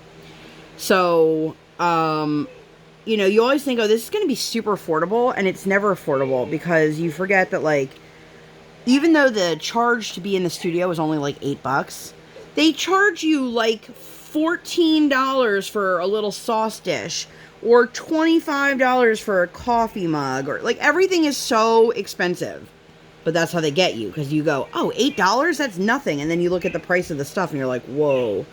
So, you know, you always think, oh, this is going to be super affordable, and it's never affordable, because you forget that, like, even though the charge to be in the studio is only like $8, they charge you like $14 for a little sauce dish, or $25 for a coffee mug, or like, everything is so expensive. But that's how they get you, because you go, oh, $8? That's nothing. And then you look at the price of the stuff and you're like, whoa.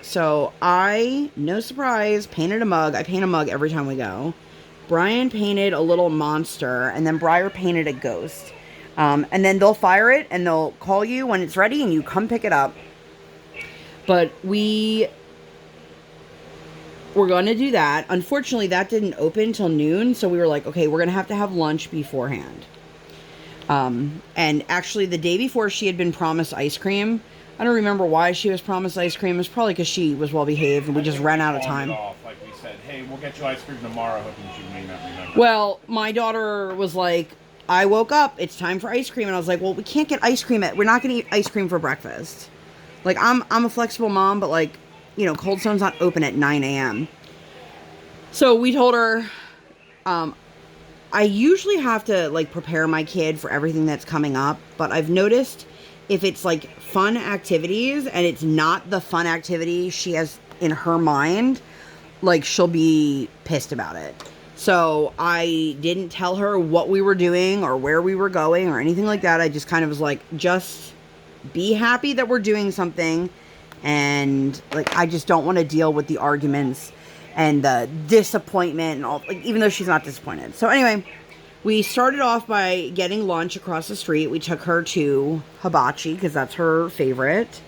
So I, no surprise, painted a mug. I paint a mug every time we go. Brian painted a little monster, and then Briar painted a ghost. And then they'll fire it, and they'll call you when it's ready, and you come pick it up. But we're going to do that. Unfortunately, that didn't open till noon, so we were like, okay, we're going to have lunch beforehand. And actually, the day before, she had been promised ice cream. I don't remember why she was promised ice cream. It was probably because she was well-behaved, and we just ran out of time. Like we said, hey, we'll get you ice cream tomorrow, hoping she may not remember. Well, my daughter was like, I woke up, it's time for ice cream. And I was like, well, we can't get ice cream we're not going to eat ice cream for breakfast. Like, I'm a flexible mom, but, like, you know, Cold Stone's not open at 9 a.m. So we told her, I usually have to, like, prepare my kid for everything that's coming up. But I've noticed if it's, like, fun activities and it's not the fun activity she has in her mind, like, she'll be pissed about it. So I didn't tell her what we were doing or where we were going or anything like that. I just kind of was like, just be happy that we're doing something. And, like, I just don't want to deal with the arguments and the disappointment and all, like, even though she's not disappointed. So anyway, we started off by getting lunch across the street. We took her to hibachi because that's her favorite.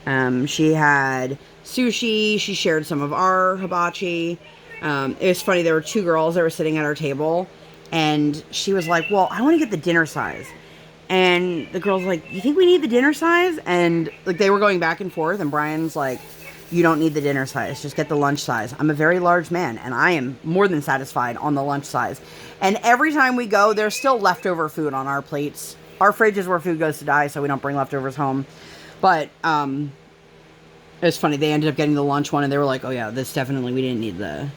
She had sushi. She shared some of our hibachi. It was funny. There were two girls that were sitting at our table, and she was like, well, I want to get the dinner size. And the girl's like, you think we need the dinner size? And, like, they were going back and forth, and Brian's like, you don't need the dinner size. Just get the lunch size. I'm a very large man, and I am more than satisfied on the lunch size. And every time we go, there's still leftover food on our plates. Our fridge is where food goes to die, so we don't bring leftovers home. But it's funny. They ended up getting the lunch one, and they were like, oh, yeah, this definitely, we didn't need the...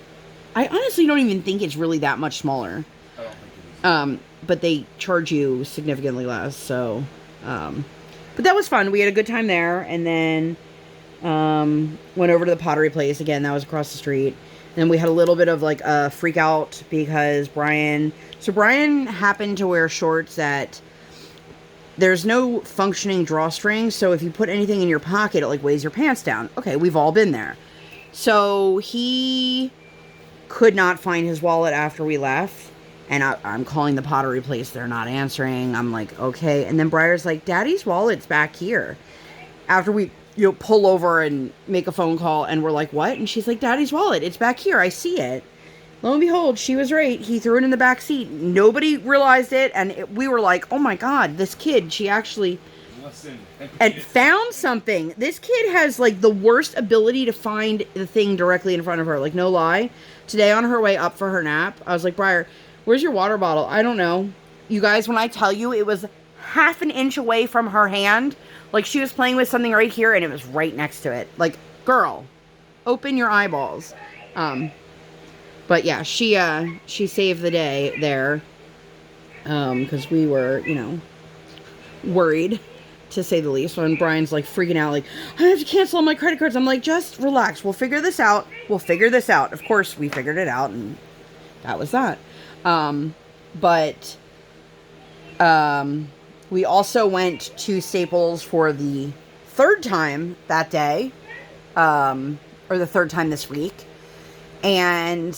I honestly don't even think it's really that much smaller. I don't think it is. But they charge you significantly less, so... but that was fun. We had a good time there, and then went over to the pottery place. Again, that was across the street. And we had a little bit of, like, a freak out because Brian... So Brian happened to wear shorts that... There's no functioning drawstring, so if you put anything in your pocket, it, like, weighs your pants down. Okay, we've all been there. So he could not find his wallet after we left. And I'm calling the pottery place. They're not answering. I'm like, okay. And then Briar's like, Daddy's wallet's back here. After we, pull over and make a phone call, and we're like, what? And she's like, Daddy's wallet, it's back here. I see it. Lo and behold, she was right. He threw it in the back seat. Nobody realized it. And we were like, oh my God, this kid, she actually... Listen. And found something. This kid has, like, the worst ability to find the thing directly in front of her. Like, no lie. Today on her way up for her nap, I was like, Briar, where's your water bottle? I don't know. You guys, when I tell you, it was half an inch away from her hand. Like, she was playing with something right here, and it was right next to it. Like, girl, open your eyeballs. But yeah, she saved the day there. Because we were, worried, to say the least. When Brian's, like, freaking out, like, I have to cancel all my credit cards. I'm like, just relax. We'll figure this out. We'll figure this out. Of course, we figured it out, and that was that. But we also went to Staples for the third time that day, or the third time this week. And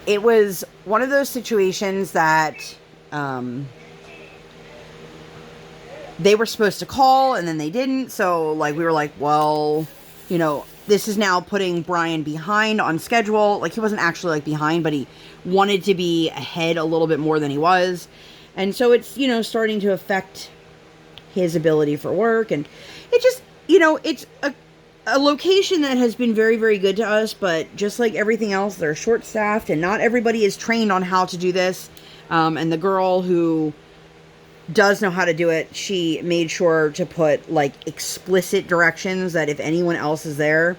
it was one of those situations that, they were supposed to call and then they didn't. So, like, we were like, well, this is now putting Brian behind on schedule. Like, he wasn't actually, like, behind, but he wanted to be ahead a little bit more than he was. And so it's, starting to affect his ability for work. And it just, it's a location that has been very, very good to us. But just like everything else, they're short-staffed and not everybody is trained on how to do this. And the girl who does know how to do it, she made sure to put, like, explicit directions that if anyone else is there.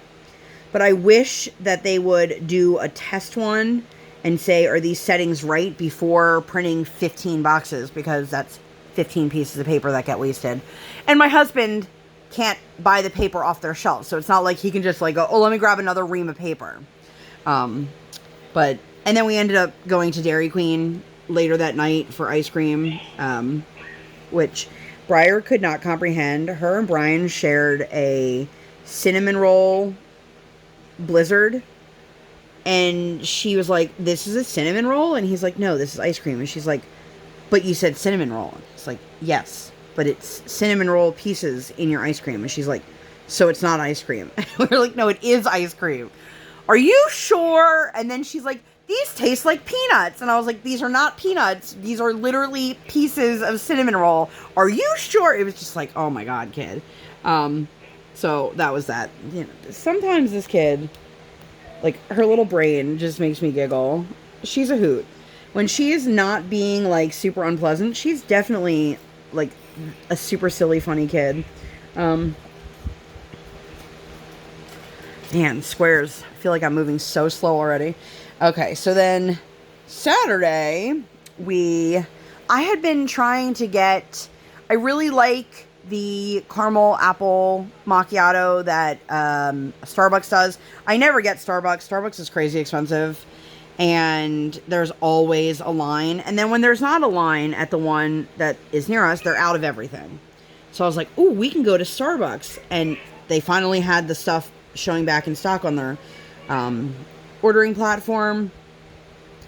But I wish that they would do a test one and say, are these settings right, before printing 15 boxes, because that's 15 pieces of paper that get wasted. And my husband can't buy the paper off their shelf, so it's not like he can just, like, go, oh, let me grab another ream of paper. And then we ended up going to Dairy Queen later that night for ice cream, which Briar could not comprehend. Her and Brian shared a cinnamon roll blizzard, and she was like, this is a cinnamon roll? And he's like, no, this is ice cream. And she's like, but you said cinnamon roll. It's like, yes, but it's cinnamon roll pieces in your ice cream. And she's like, so it's not ice cream. We're like, no, it is ice cream. Are you sure? And then she's like, these taste like peanuts. And I was like, these are not peanuts. These are literally pieces of cinnamon roll. Are you sure? It was just like, oh my God, kid. So that was that. Sometimes this kid, like, her little brain just makes me giggle. She's a hoot. When she is not being, like, super unpleasant, she's definitely, like, a super silly, funny kid. Man, squares. I feel like I'm moving so slow already. Okay, so then Saturday, I had been trying to get, I really like the caramel apple macchiato that Starbucks does. I never get Starbucks. Starbucks is crazy expensive, and there's always a line. And then when there's not a line at the one that is near us, they're out of everything. So I was like, ooh, we can go to Starbucks. And they finally had the stuff showing back in stock on their ordering platform,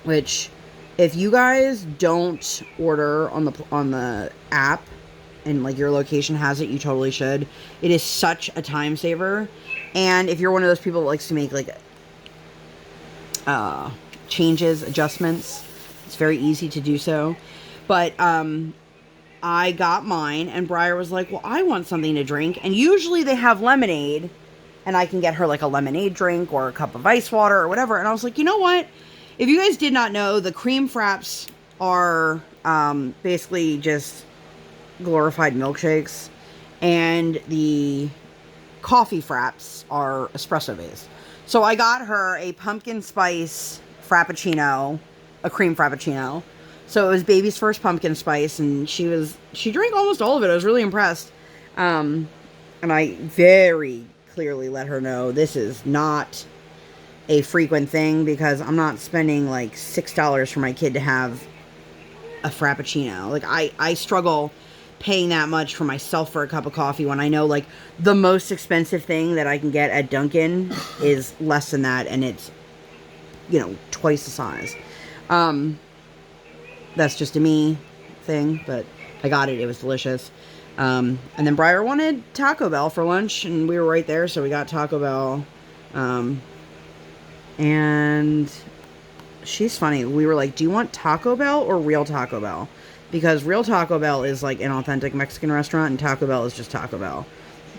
which, if you guys don't order on the app and, like, your location has it, you totally should. It is such a time saver. And if you're one of those people that likes to make, like, changes, adjustments, it's very easy to do so. But I I got mine, and Briar was like, well, I want something to drink. And usually they have lemonade, and I can get her like a lemonade drink or a cup of ice water or whatever. And I was like, you know what? If you guys did not know, the cream fraps are basically just glorified milkshakes, and the coffee fraps are espresso based. So I got her a pumpkin spice frappuccino, a cream frappuccino. So it was baby's first pumpkin spice, and she drank almost all of it. I was really impressed. And I very clearly let her know this is not a frequent thing, because I'm not spending like $6 for my kid to have a frappuccino. Like I struggle paying that much for myself for a cup of coffee when I know like the most expensive thing that I can get at Dunkin' is less than that, and it's, you know, twice the size. That's just a me thing, but I got it. It was delicious. And then Briar wanted Taco Bell for lunch, and we were right there, so we got Taco Bell. And she's funny. We were like, do you want Taco Bell or real Taco Bell? Because real Taco Bell is like an authentic Mexican restaurant, and Taco Bell is just Taco Bell.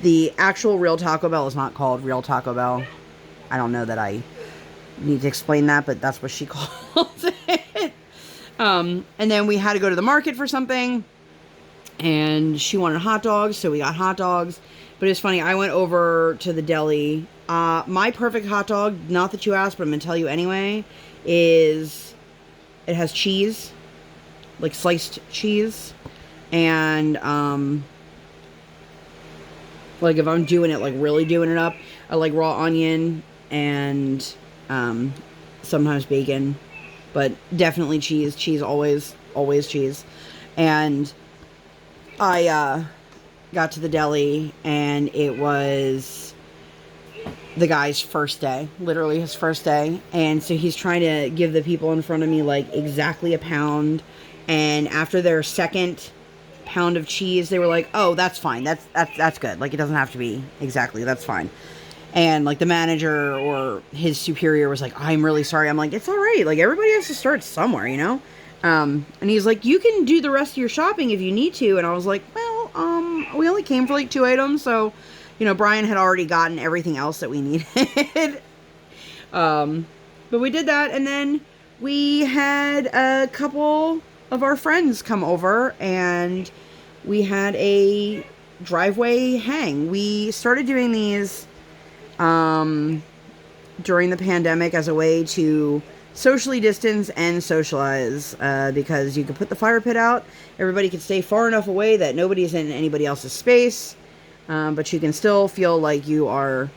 The actual real Taco Bell is not called real Taco Bell. I don't know that I need to explain that, but that's what she calls it. And then we had to go to the market for something, and she wanted hot dogs, so we got hot dogs. But it's funny, I went over to the deli. My perfect hot dog, not that you asked, but I'm going to tell you anyway, is it has cheese, like sliced cheese, and like if I'm doing it, like really doing it up, I like raw onion and sometimes bacon, but definitely cheese, always cheese. And I got to the deli, and it was the guy's first day, literally his first day. And so he's trying to give the people in front of me like exactly a pound. And after their second pound of cheese, they were like, oh, that's fine. That's good. Like, it doesn't have to be exactly. That's fine. And like the manager or his superior was like, I'm really sorry. I'm like, it's all right. Like, everybody has to start somewhere, you know? And he's like, you can do the rest of your shopping if you need to. And I was like, well, we only came for like 2 items. So, you know, Brian had already gotten everything else that we needed. But we did that. And then we had a couple of our friends come over, and we had a driveway hang. We started doing these during the pandemic as a way to socially distance and socialize, because you could put the fire pit out, everybody could stay far enough away that nobody's in anybody else's space, but you can still feel like you are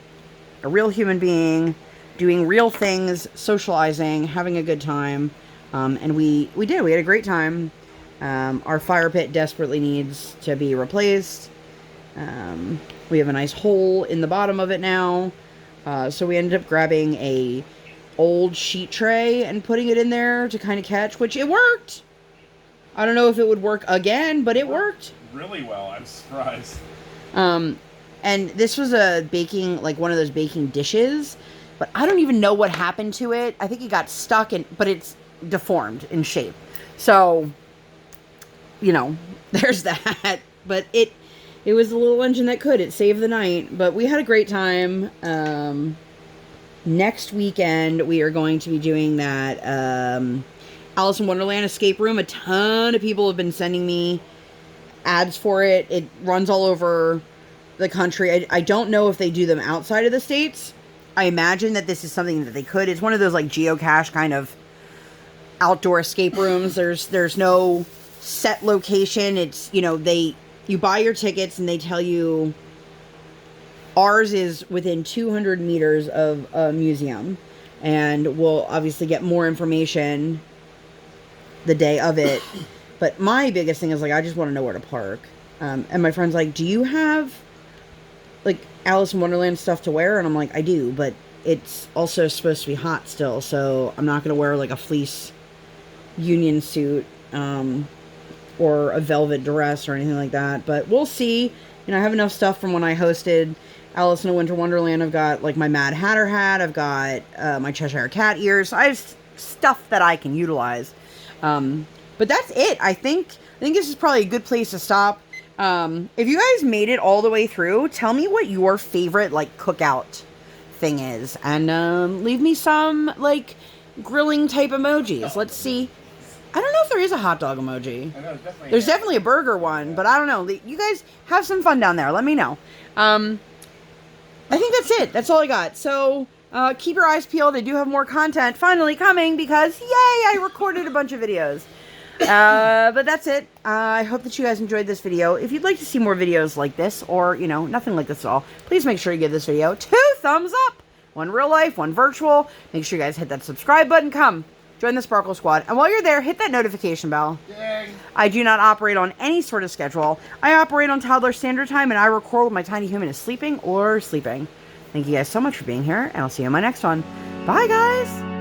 a real human being doing real things, socializing, having a good time. And we did. We had a great time. Our fire pit desperately needs to be replaced. We have a nice hole in the bottom of it now. So we ended up grabbing a old sheet tray and putting it in there to kind of catch, which it worked. I don't know if it would work again, but it worked Really well. I'm surprised. and this was a baking, like one of those baking dishes, but I don't even know what happened to it. I think it got stuck but it's deformed in shape. So, you know, there's that. But it was the little engine that could. It saved the night. But we had a great time. Next weekend, we are going to be doing that Alice in Wonderland escape room. A ton of people have been sending me ads for it. It runs all over the country. I don't know if they do them outside of the States. I imagine that this is something that they could. It's one of those like geocache kind of outdoor escape rooms. There's no set location. It's, you know, you buy your tickets and they tell you ours is within 200 meters of a museum, and we'll obviously get more information the day of it. But my biggest thing is like, I just want to know where to park. And my friend's like, do you have like Alice in Wonderland stuff to wear? And I'm like, I do, but it's also supposed to be hot still, so I'm not going to wear like a fleece union suit or a velvet dress or anything like that. But we'll see. You know, I have enough stuff from when I hosted Alice in a Winter Wonderland. I've got like my Mad Hatter hat. I've got my Cheshire Cat ears. I have stuff that I can utilize. But that's it. I think I think this is probably a good place to stop. If you guys made it all the way through, tell me what your favorite, like, cookout thing is. And, leave me some, like, grilling type emojis. Let's see. I don't know if there is a hot dog emoji. I know, There's definitely a burger one, but I don't know. You guys have some fun down there. Let me know. I think that's it. That's all I got. So, keep your eyes peeled. I do have more content finally coming because, yay, I recorded a bunch of videos. But that's it. I hope that you guys enjoyed this video. If you'd like to see more videos like this, or, you know, nothing like this at all, please make sure you give this video 2 thumbs up. One real life, one virtual. Make sure you guys hit that subscribe button. Come, join the Sparkle Squad. And while you're there, hit that notification bell. Yay. I do not operate on any sort of schedule. I operate on toddler standard time, and I record when my tiny human is sleeping or sleeping. Thank you guys so much for being here, and I'll see you in my next one. Bye, guys!